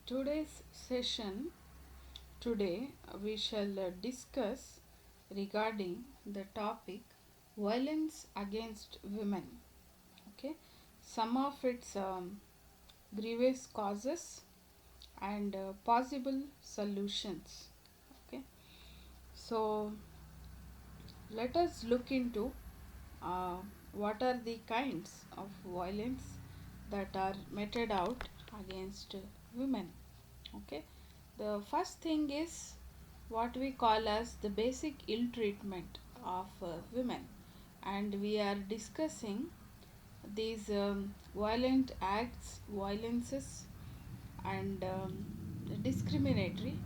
Today's session today we shall discuss regarding the topic violence against women. Okay, some of its grievous causes and possible solutions. Okay, so let us look into uh, what are the kinds of violence that are meted out against women. Okay, the first thing is what we call as the basic ill treatment of women, and we are discussing these violent acts, violences, and discriminatory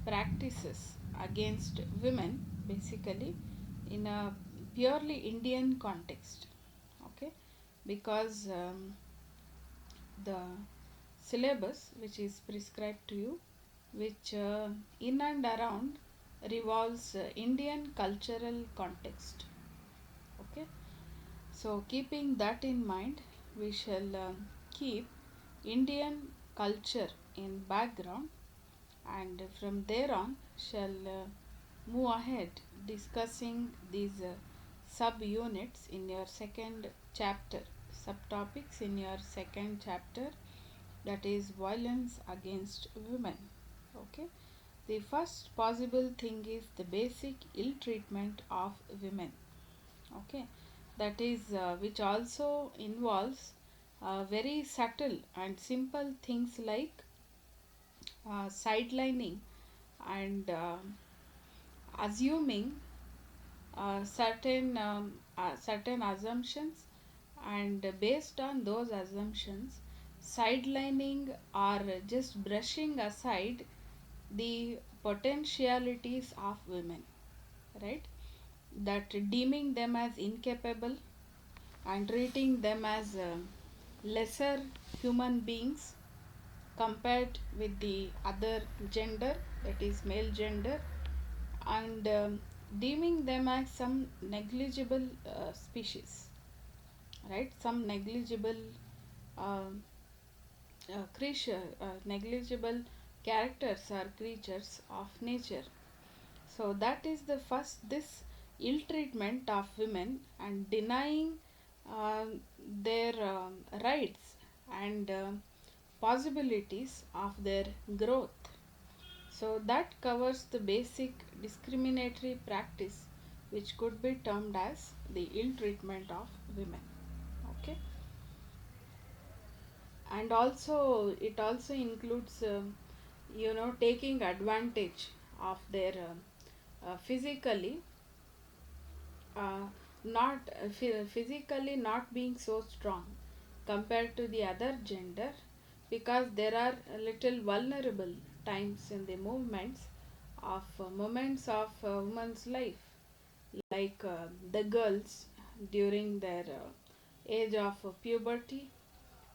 practices against women, basically in a purely Indian context. Okay, because the syllabus which is prescribed to you, which in and around revolves Indian cultural context. Okay, so keeping that in mind, we shall keep Indian culture in background, and from there on shall move ahead discussing these subunits in your second chapter, subtopics in your second chapter, that is violence against women. Okay, the first possible thing is the basic ill treatment of women. Okay, that is which also involves very subtle and simple things like sidelining and assuming certain assumptions, and based on those assumptions sidelining or just brushing aside the potentialities of women, right? That deeming them as incapable and treating them as lesser human beings compared with the other gender, that is male gender, and deeming them as some negligible species, right? Some negligible uh, creature, negligible characters or creatures of nature. So that is the first, this ill treatment of women and denying uh, their rights and possibilities of their growth. So that covers the basic discriminatory practice which could be termed as the ill treatment of women. Okay, and also it also includes taking advantage of their physically uh, not physically not being so strong compared to the other gender, because there are a little vulnerable times in the movements of moments of woman's life, like the girls during their age of puberty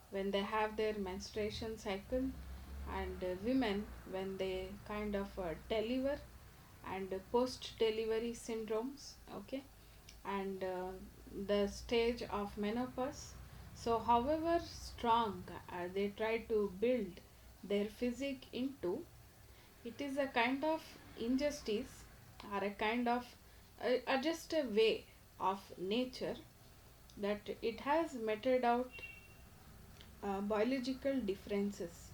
when they have their menstruation cycle, and women when they kind of deliver, and post delivery syndromes. Okay, and the stage of menopause. So however strong they try to build their physique into, it is a kind of injustice, or a kind of just a way of nature that it has meted out biological differences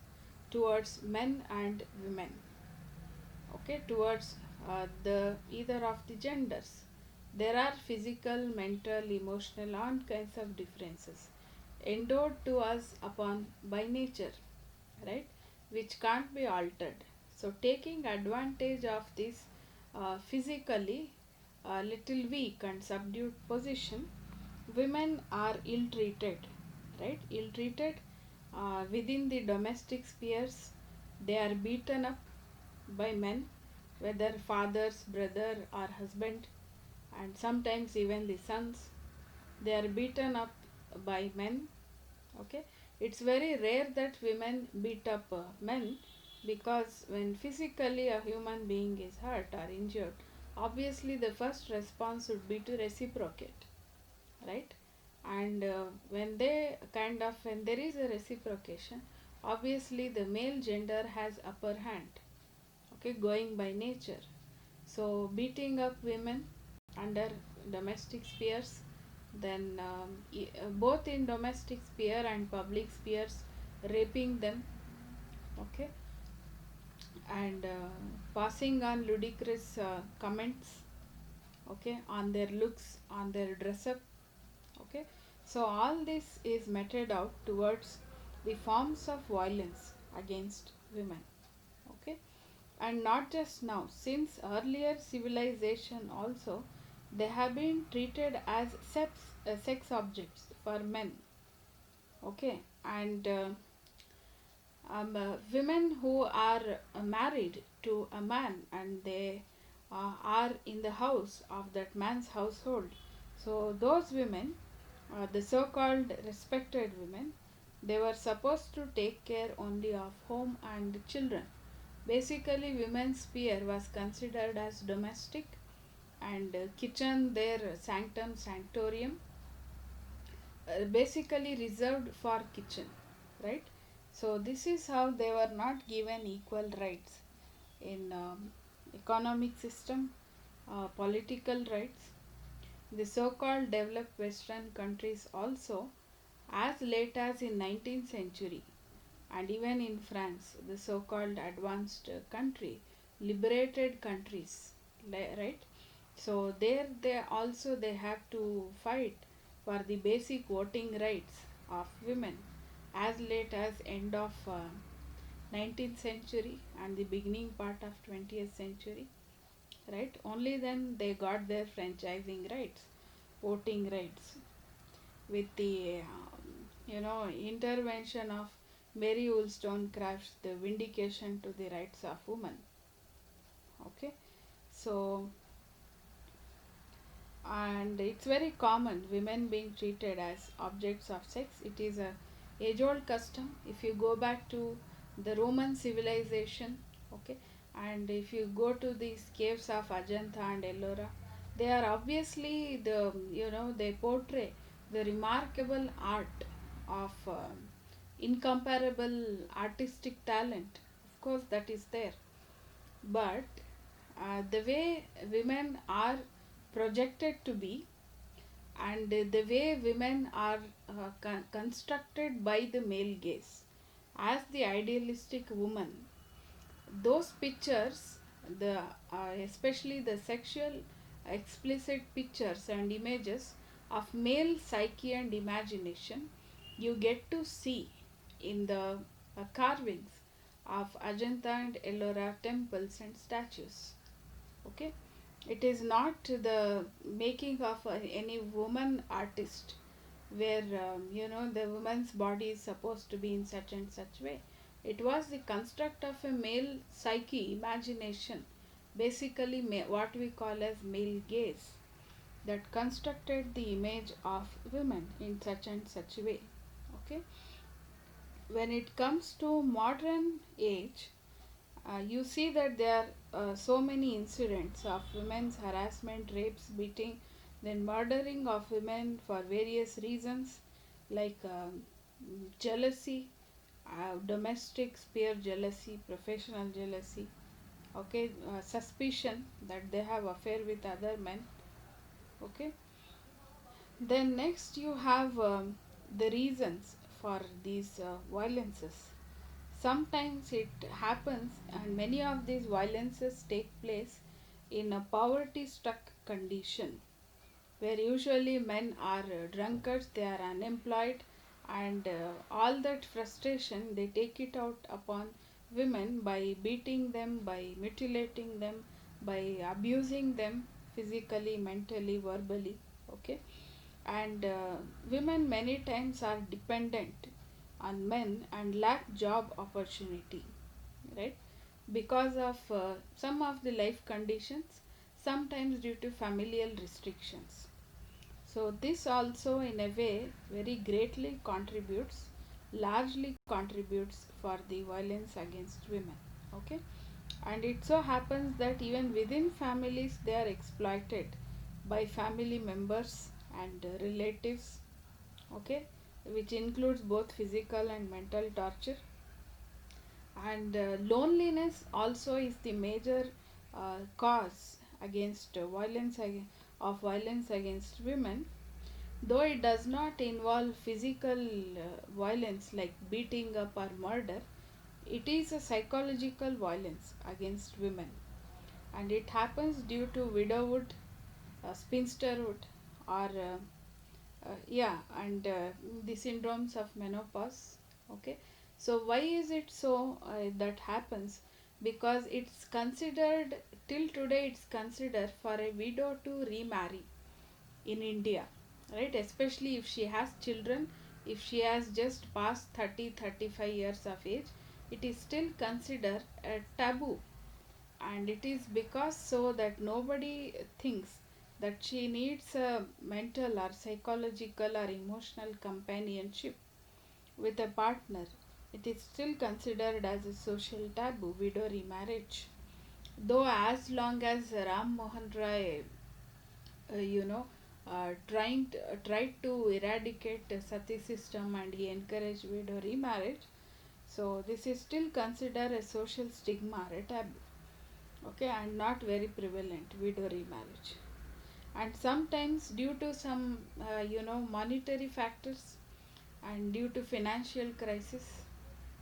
towards men and women. Okay, towards the either of the genders there are physical, mental, emotional, all kinds of differences endowed to us upon by nature, right? Which can't be altered. So taking advantage of this physically little weak and subdued position, women are ill treated, right? Ill treated within the domestic spheres. They are beaten up by men, whether fathers, brother, or husband, and sometimes even the sons. They are beaten up by men. Okay, it's very rare that women beat up men, because when physically a human being is hurt or injured, obviously the first response would be to reciprocate, right? And when they kind of, when there is a reciprocation, obviously the male gender has upper hand, okay, going by nature. So beating up women under domestic spheres, then both in domestic sphere and public spheres, raping them, okay, and passing on ludicrous comments, okay, on their looks, on their dress up, okay. So all this is meted out towards the forms of violence against women, okay. And not just now, since earlier civilization also, they have been treated as sex objects for men, okay. And women who are married to a man and they are in the house of that man's household, so those women, the so called respected women, they were supposed to take care only of home and children. Basically, women's sphere was considered as domestic, and kitchen their sanctum sanctorium, basically reserved for kitchen, right? So this is how they were not given equal rights in economic system, political rights. The so-called developed Western countries also, as late as in 19th century, and even in France, the so-called advanced country, liberated countries, right? So there they also they have to fight for the basic voting rights of women as late as end of 19th century and the beginning part of 20th century, right? Only then they got their franchising rights, voting rights, with the intervention of Mary Wollstonecraft's The Vindication to the Rights of Women. Okay, so and it's very common women being treated as objects of sex. It is a age old custom. If you go back to the Roman civilization, okay, and if you go to these caves of Ajanta and Ellora, they are obviously they portray the remarkable art of incomparable artistic talent. Of course, that is there, but the way women are projected to be, and the way women are constructed by the male gaze as the idealistic woman, those pictures, the especially the sexual explicit pictures and images of male psyche and imagination, you get to see in the carvings of Ajanta and Ellora temples and statues, okay. It is not the making of any woman artist where the woman's body is supposed to be in such and such way. It was the construct of a male psyche imagination, basically what we call as male gaze, that constructed the image of women in such and such a way, okay. When it comes to modern age, you see that there are so many incidents of women's harassment, rapes, beating, then murdering of women for various reasons, like jealousy, domestic sphere jealousy, professional jealousy, okay, suspicion that they have affair with other men, okay. Then next you have the reasons for these violences. Sometimes it happens, and many of these violences take place in a poverty struck condition where usually men are drunkards, they are unemployed, and all that frustration they take it out upon women by beating them, by mutilating them, by abusing them physically, mentally, verbally, okay. And women many times are dependent on men and lack job opportunity, right, because of some of the life conditions, sometimes due to familial restrictions. So this also in a way very greatly contributes, largely contributes for the violence against women, okay. And it so happens that even within families they are exploited by family members and relatives, okay, which includes both physical and mental torture. And loneliness also is the major cause against of violence against women, though it does not involve physical violence like beating up or murder. It is a psychological violence against women, and it happens due to widowhood, spinsterhood, or yeah, and the syndromes of menopause. Okay, so why is it so that happens? Because it's considered, till today it's considered for a widow to remarry in India, right? Especially if she has children, if she has just passed 30-35 years of age, it is still considered a taboo. And it is because so that nobody thinks that she needs a mental or psychological or emotional companionship with a partner. It is still considered as a social taboo, widow remarriage. Though as long as Ram Mohan Rai you know tried to eradicate the sati system, and he encouraged widow remarriage, so this is still considered a social stigma or a taboo. Okay, and not very prevalent, widow remarriage. And sometimes due to some monetary factors, and due to financial crisis,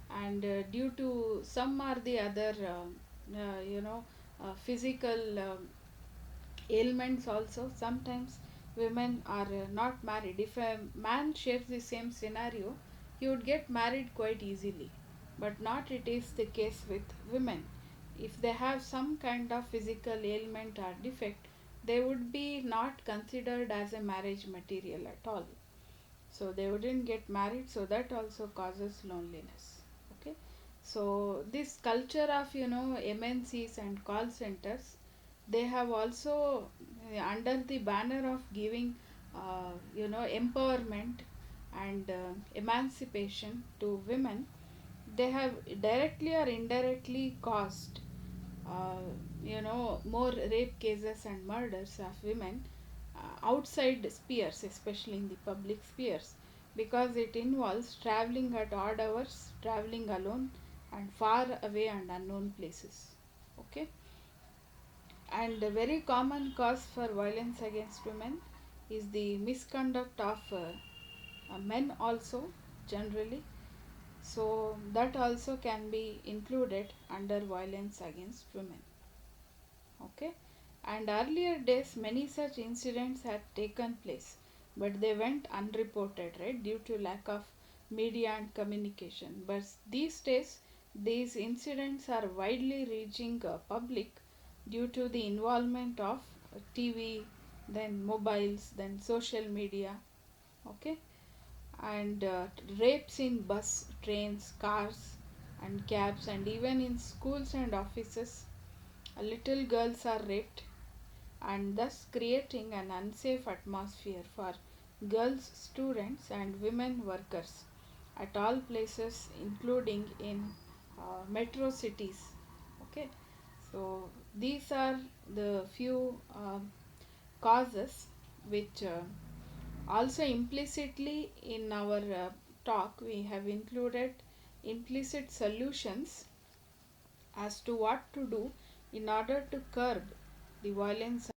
and due to some or the other physical ailments also, sometimes women are not married. If a man shares the same scenario, he would get married quite easily, but not it is the case with women. If they have some kind of physical ailment or defect, they would be not considered as a marriage material at all, so they wouldn't get married, so that also causes loneliness. Okay, so this culture of MNCs and call centers, they have also under the banner of giving empowerment and emancipation to women, they have directly or indirectly caused uh, more rape cases and murders of women outside spheres, especially in the public spheres, because it involves traveling at odd hours, traveling alone, and far away and unknown places. Okay, and a very common cause for violence against women is the misconduct of men, also, generally. So, that also can be included under violence against women. Okay, and earlier days many such incidents had taken place, but they went unreported, right, due to lack of media and communication. But these days these incidents are widely reaching public due to the involvement of TV, then mobiles, then social media. Okay, and rapes in bus, trains, cars, and cabs, and even in schools and offices, little girls are raped, and thus creating an unsafe atmosphere for girls students and women workers at all places, including in metro cities. Okay, so these are the few causes which also implicitly in our talk we have included implicit solutions as to what to do in order to curb the violence